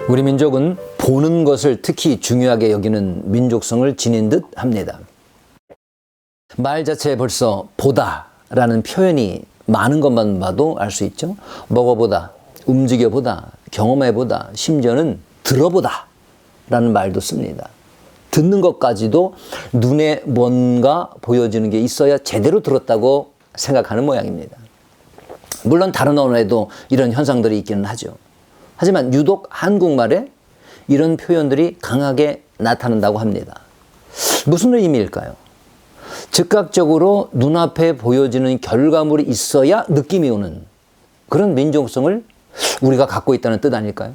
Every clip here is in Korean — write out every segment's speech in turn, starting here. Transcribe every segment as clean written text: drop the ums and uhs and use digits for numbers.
우리 민족은 보는 것을 특히 중요하게 여기는 민족성을 지닌 듯 합니다. 말 자체에 벌써 보다라는 표현이 많은 것만 봐도 알 수 있죠. 먹어보다, 움직여보다, 경험해보다, 심지어는 들어보다 라는 말도 씁니다. 듣는 것까지도 눈에 뭔가 보여지는 게 있어야 제대로 들었다고 생각하는 모양입니다. 물론 다른 언어에도 이런 현상들이 있기는 하죠. 하지만 유독 한국말에 이런 표현들이 강하게 나타난다고 합니다. 무슨 의미일까요? 즉각적으로 눈앞에 보여지는 결과물이 있어야 느낌이 오는 그런 민족성을 우리가 갖고 있다는 뜻 아닐까요?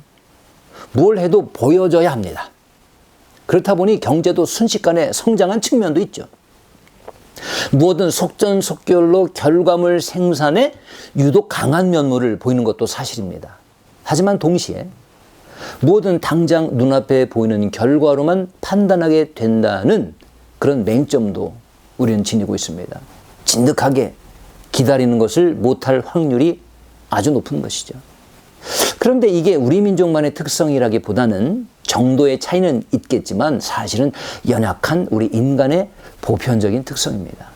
뭘 해도 보여져야 합니다. 그렇다 보니 경제도 순식간에 성장한 측면도 있죠. 무엇든 속전속결로 결과물 생산에 유독 강한 면모를 보이는 것도 사실입니다. 하지만 동시에 무엇든 당장 눈앞에 보이는 결과로만 판단하게 된다는 그런 맹점도 우리는 지니고 있습니다. 진득하게 기다리는 것을 못할 확률이 아주 높은 것이죠. 그런데 이게 우리 민족만의 특성이라기보다는 정도의 차이는 있겠지만 사실은 연약한 우리 인간의 보편적인 특성입니다.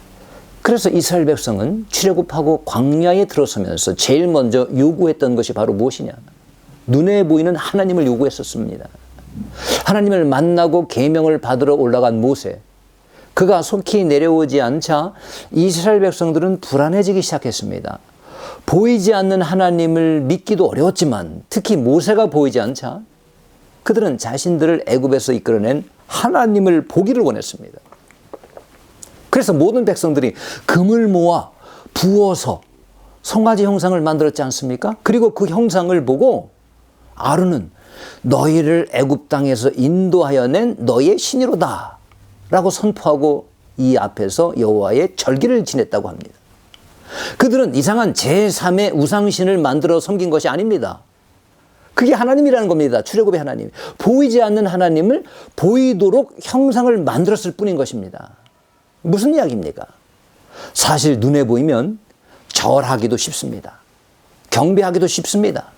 그래서 이스라엘 백성은 출애굽하고 광야에 들어서면서 제일 먼저 요구했던 것이 바로 무엇이냐? 눈에 보이는 하나님을 요구했었습니다. 하나님을 만나고 계명을 받으러 올라간 모세, 그가 속히 내려오지 않자 이스라엘 백성들은 불안해지기 시작했습니다. 보이지 않는 하나님을 믿기도 어려웠지만 특히 모세가 보이지 않자 그들은 자신들을 애굽에서 이끌어낸 하나님을 보기를 원했습니다. 그래서 모든 백성들이 금을 모아 부어서 송아지 형상을 만들었지 않습니까? 그리고 그 형상을 보고 아론은 너희를 애굽 땅에서 인도하여 낸 너희의 신이로다 라고 선포하고 이 앞에서 여호와의 절기를 지냈다고 합니다. 그들은 이상한 제3의 우상신을 만들어 섬긴 것이 아닙니다. 그게 하나님이라는 겁니다. 출애굽의 하나님. 보이지 않는 하나님을 보이도록 형상을 만들었을 뿐인 것입니다. 무슨 이야기입니까? 사실 눈에 보이면 절하기도 쉽습니다. 경배하기도 쉽습니다.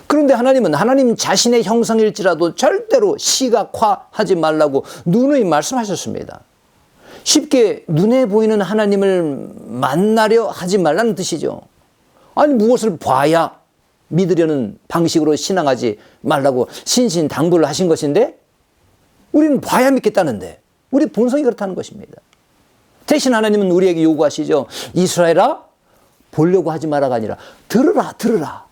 그런데 하나님은 하나님 자신의 형상일지라도 절대로 시각화하지 말라고 누누이 말씀하셨습니다. 쉽게 눈에 보이는 하나님을 만나려 하지 말라는 뜻이죠. 아니 무엇을 봐야 믿으려는 방식으로 신앙하지 말라고 신신당부를 하신 것인데 우리는 봐야 믿겠다는데 우리 본성이 그렇다는 것입니다. 대신 하나님은 우리에게 요구하시죠. 이스라엘아 보려고 하지 마라가 아니라 들으라 들으라.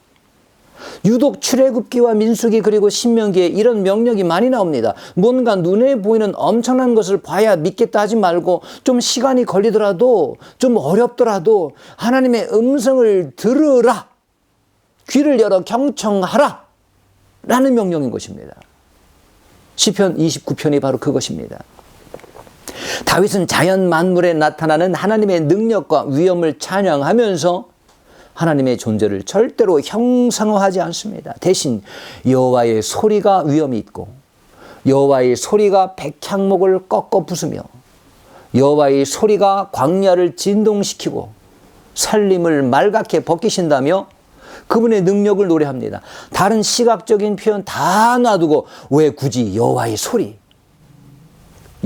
유독 출애굽기와 민수기 그리고 신명기에 이런 명령이 많이 나옵니다. 뭔가 눈에 보이는 엄청난 것을 봐야 믿겠다 하지 말고 좀 시간이 걸리더라도 좀 어렵더라도 하나님의 음성을 들으라. 귀를 열어 경청하라. 라는 명령인 것입니다. 시편 29편이 바로 그것입니다. 다윗은 자연 만물에 나타나는 하나님의 능력과 위엄을 찬양하면서 하나님의 존재를 절대로 형상화하지 않습니다. 대신 여호와의 소리가 위엄이 있고 여호와의 소리가 백향목을 꺾어 부수며 여호와의 소리가 광야를 진동시키고 살림을 맑게 벗기신다며 그분의 능력을 노래합니다. 다른 시각적인 표현 다 놔두고 왜 굳이 여호와의 소리?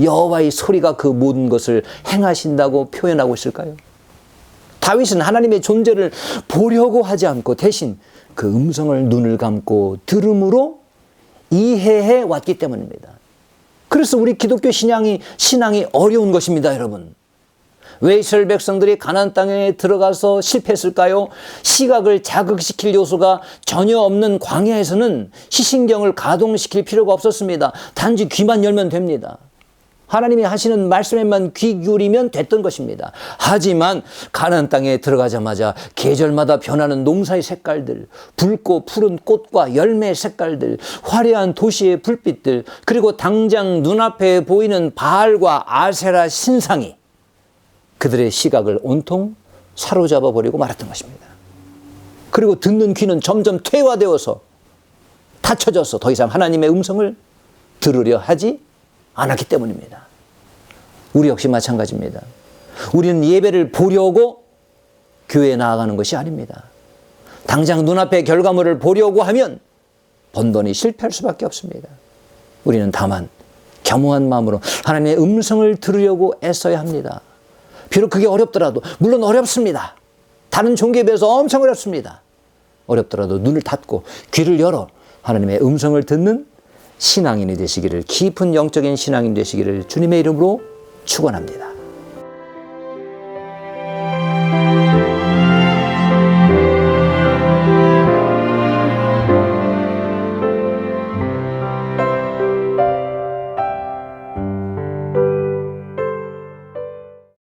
여호와의 소리가 그 모든 것을 행하신다고 표현하고 있을까요? 다윗은 하나님의 존재를 보려고 하지 않고 대신 그 음성을 눈을 감고 들음으로 이해해 왔기 때문입니다. 그래서 우리 기독교 신앙이 어려운 것입니다, 여러분. 왜 이스라엘 백성들이 가나안 땅에 들어가서 실패했을까요? 시각을 자극시킬 요소가 전혀 없는 광야에서는 시신경을 가동시킬 필요가 없었습니다. 단지 귀만 열면 됩니다. 하나님이 하시는 말씀에만 귀 기울이면 됐던 것입니다. 하지만 가나안 땅에 들어가자마자 계절마다 변하는 농사의 색깔들, 붉고 푸른 꽃과 열매의 색깔들, 화려한 도시의 불빛들, 그리고 당장 눈앞에 보이는 바알과 아세라 신상이 그들의 시각을 온통 사로잡아 버리고 말았던 것입니다. 그리고 듣는 귀는 점점 퇴화되어서 닫혀져서 더 이상 하나님의 음성을 들으려 하지 않았기 때문입니다. 우리 역시 마찬가지입니다. 우리는 예배를 보려고 교회에 나아가는 것이 아닙니다. 당장 눈앞의 결과물을 보려고 하면 번번이 실패할 수밖에 없습니다. 우리는 다만 겸허한 마음으로 하나님의 음성을 들으려고 애써야 합니다. 비록 그게 어렵더라도, 물론 어렵습니다. 다른 종교에 비해서 엄청 어렵습니다. 어렵더라도 눈을 닫고 귀를 열어 하나님의 음성을 듣는 신앙인이 되시기를, 깊은 영적인 신앙인이 되시기를 주님의 이름으로 축원합니다.